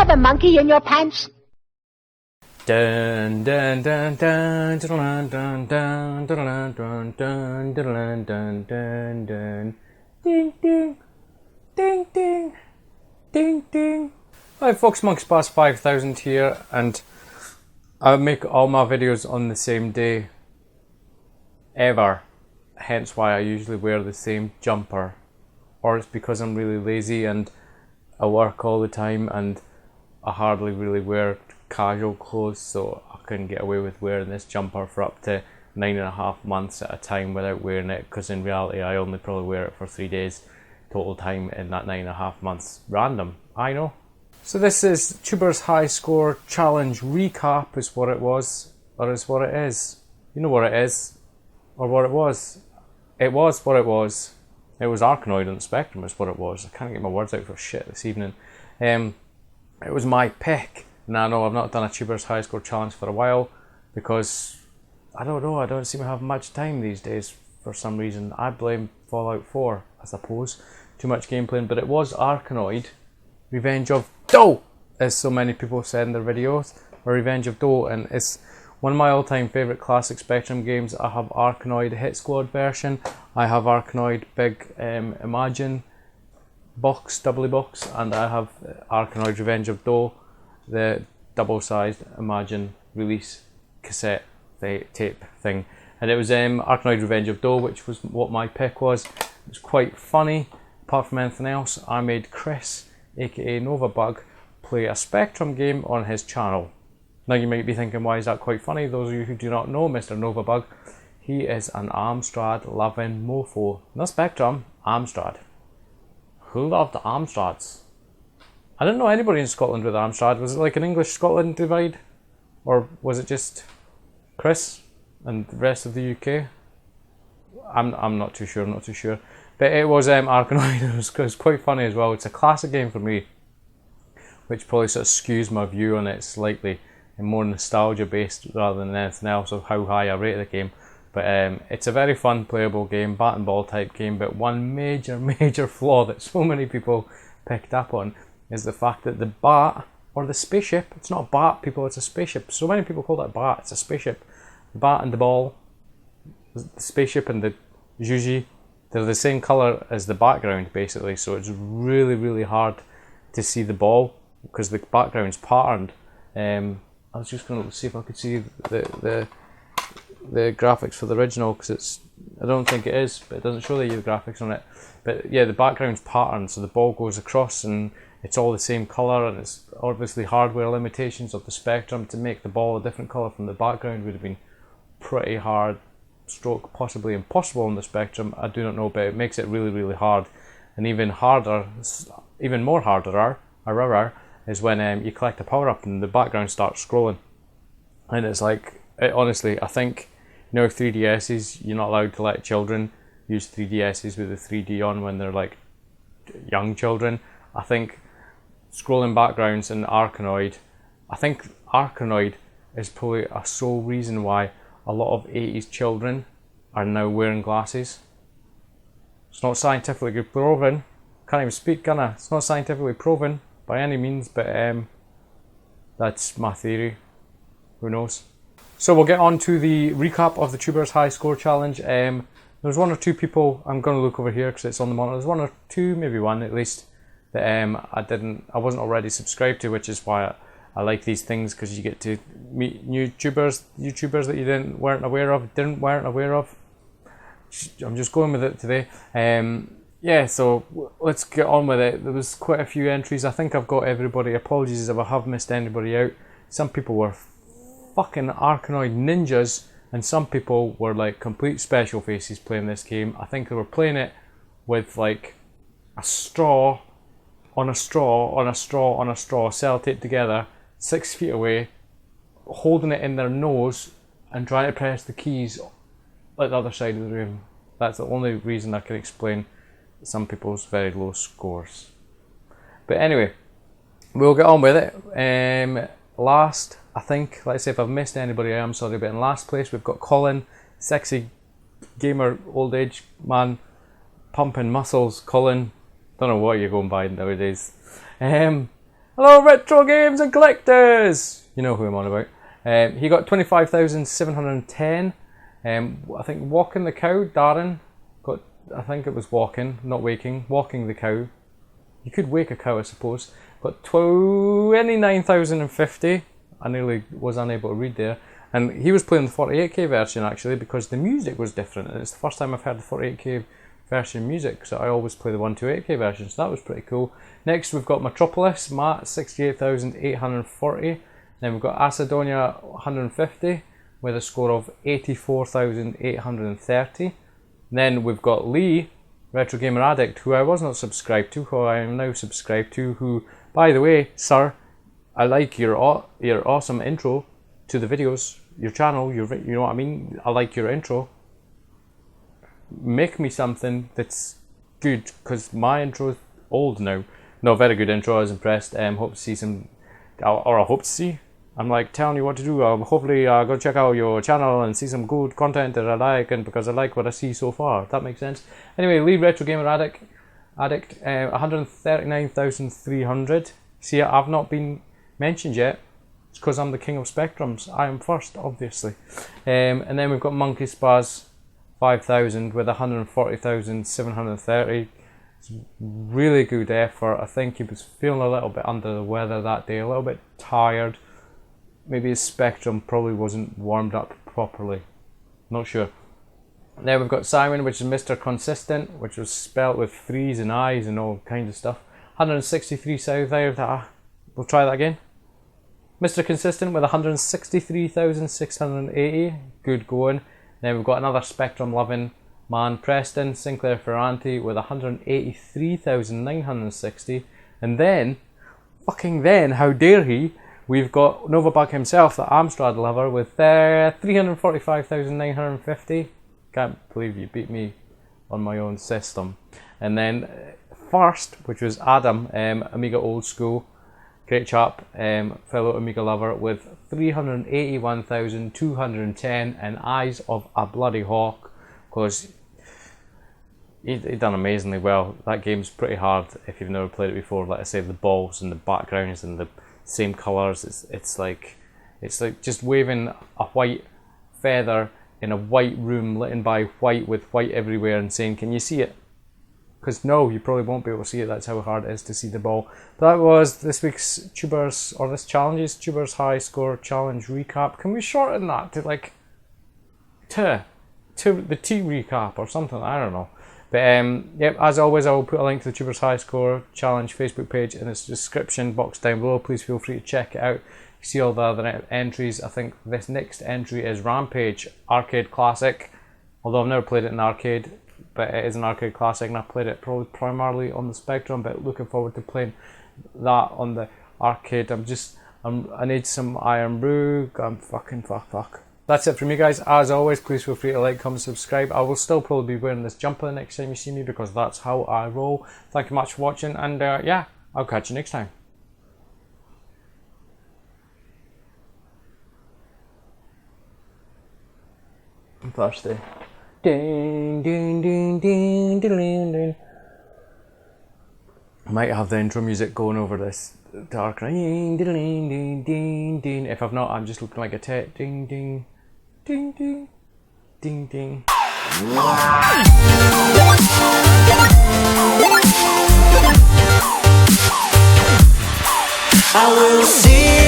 have a monkey in your pants? Dun dun dun dun dun dun dun dun dun dun dun dun dun dun dun. Ding ding ding ding ding ding. Hi folks, Monks Past 5000 here, and I make all my videos on the same day ever, hence why I usually wear the same jumper, or it's because I'm really lazy and I work all the time and I hardly really wear casual clothes, so I couldn't get away with wearing this jumper for up to 9.5 months at a time without wearing it, because in reality I only probably wear it for 3 days total time in that 9.5 months. Random, I know. So this is Tuber's High Score Challenge Recap is what it was, or is what it is. You know what it is, or what it was. It was what it was. It was Arkanoid on the Spectrum is what it was. I can't get my words out for shit this evening. It was my pick. Now I know I've not done a Tuber's High Score Challenge for a while because, I don't know, I don't seem to have much time these days for some reason. I blame Fallout 4, I suppose. Too much gameplay, but it was Arkanoid. Revenge of Doe, as so many people said in their videos, or Revenge of Doe, and it's one of my all-time favourite classic Spectrum games. I have Arkanoid Hit Squad version, I have Arkanoid Big Imagine box, doubly box, and I have Arkanoid Revenge of Doe, the double-sized Imagine release cassette tape thing. And it was Arkanoid Revenge of Doe, which was what my pick was. It was quite funny. Apart from anything else, I made Chris, aka Novabug, play a Spectrum game on his channel. Now you might be thinking, why is that quite funny? Those of you who do not know Mr. Novabug, he is an Amstrad loving mofo. Not Spectrum, Amstrad. Who loved Amstrads? I didn't know anybody in Scotland with Amstrad. Was it like an English-Scotland divide? Or was it just Chris and the rest of the UK? I'm not too sure, But it was Arkanoid. It was quite funny as well. It's a classic game for me, which probably sort of skews my view on it slightly, and more nostalgia based rather than anything else of how high I rate the game. But it's a very fun playable game, bat and ball type game, but one major flaw that so many people picked up on is the fact that the bat, or the spaceship, it's not a bat people, it's a spaceship. So many people call that bat, it's a spaceship. The bat and the ball, the spaceship and the Juji, they're the same colour as the background basically, so it's really hard to see the ball because the background's patterned. I was just going to see if I could see the graphics for the original, because I don't think it is, but it doesn't show the graphics on it. But yeah, the background's patterned, so the ball goes across and it's all the same colour, and it's obviously hardware limitations of the Spectrum. To make the ball a different colour from the background would have been pretty hard, stroke possibly impossible on the Spectrum. I do not know, but it makes it really hard. And even more harder is when you collect a power up and the background starts scrolling, and it's like, honestly, I think, you know, 3DSs, you're not allowed to let children use 3DSs with the 3D on when they're like young children. I think scrolling backgrounds in Arkanoid, I think Arkanoid is probably a sole reason why a lot of 80s children are now wearing glasses. It's not scientifically proven. Can't even speak, can I? It's not scientifically proven by any means, but that's my theory. Who knows? So we'll get on to the recap of the Tuber's High Score Challenge. There's one or two people, I'm going to look over here because it's on the monitor. There's one or two, maybe one at least, that I wasn't already subscribed to, which is why I like these things, because you get to meet new YouTubers that you weren't aware of. I'm just going with it today. Yeah, so let's get on with it. There was quite a few entries. I think I've got everybody. Apologies if I have missed anybody out. Some people were fucking Arkanoid ninjas, and some people were like complete special faces playing this game. I think they were playing it with like a straw on a straw on a straw on a straw, sellotaped together, 6 feet away, holding it in their nose and trying to press the keys at the other side of the room. That's the only reason I can explain some people's very low scores. But anyway, we'll get on with it. Last, I think, let's say if I've missed anybody, I am sorry, but in last place we've got Colin, sexy gamer, old age man, pumping muscles. Colin, don't know what you're going by nowadays. Hello, retro games and collectors. You know who I'm on about. He got 25,710. I think Walking the Cow, Darren got. I think it was walking, not waking. Walking the cow. You could wake a cow, I suppose. Got 29,050. I nearly was unable to read there. And he was playing the 48k version actually because the music was different. And it's the first time I've heard the 48k version music. So I always play the 128k version. So that was pretty cool. Next we've got Metropolis, Matt, 68,840. Then we've got Acidonia, 150 with a score of 84,830. Then we've got Lee, Retro Gamer Addict, who I was not subscribed to, who I am now subscribed to, who, by the way, sir, I like your awesome intro to the videos, your channel, you know what I mean? I like your intro. Make me something that's good, because my intro is old now. No, very good intro, I was impressed. Hope to see some, or I hope to see. I'm like telling you what to do. Hopefully go check out your channel and see some good content that I like, and because I like what I see so far. If that makes sense. Anyway, Lead Retro Gamer Addict, 139,300. See, I've not been mentioned yet. It's because I'm the king of spectrums. I am first, obviously. And then we've got Monkey Spaz, 5,000 with 140,730. It's really good effort. I think he was feeling a little bit under the weather that day, a little bit tired. Maybe his spectrum probably wasn't warmed up properly. Not sure. Then we've got Simon, which is Mr. Consistent, which was spelt with threes and eyes and all kinds of stuff. 163 south there. We'll try that again. Mr. Consistent with 163,680. Good going. Then we've got another spectrum loving man, Preston Sinclair Ferranti, with 183,960. And then, fucking then, how dare he? We've got Novabug himself, the Amstrad lover, with 345,950. Can't believe you beat me on my own system. And then first, which was Adam, Amiga Old School, great chap, fellow Amiga lover, with 381,210 and Eyes of a Bloody Hawk, because he done amazingly well. That game's pretty hard if you've never played it before. Like I say, the balls and the backgrounds and the same colours. It's like just waving a white feather in a white room lit by white with white everywhere and saying, "Can you see it?" Because no, you probably won't be able to see it. That's how hard it is to see the ball. But that was this week's Tubers, or this challenge's Tubers High Score Challenge recap. Can we shorten that to like to the T recap or something? I don't know. But yep, as always, I will put a link to the Tubers High Score Challenge Facebook page in its description box down below. Please feel free to check it out. You see all the other entries. I think this next entry is Rampage Arcade Classic, although I've never played it in arcade, but it is an arcade classic and I played it probably primarily on the Spectrum, but looking forward to playing that on the arcade. I need some Iron Brew. I'm fuck. That's it from me, guys. As always, please feel free to like, comment, subscribe. I will still probably be wearing this jumper the next time you see me, because that's how I roll. Thank you much for watching, and yeah, I'll catch you next time. I'm thirsty. Ding, ding, ding, ding, ding, ding. I might have the intro music going over this dark ding, ding, ding, ding, ding. If I've not, I'm just looking like a tet. Ding, ding, ding, ding, ding, ding. I will see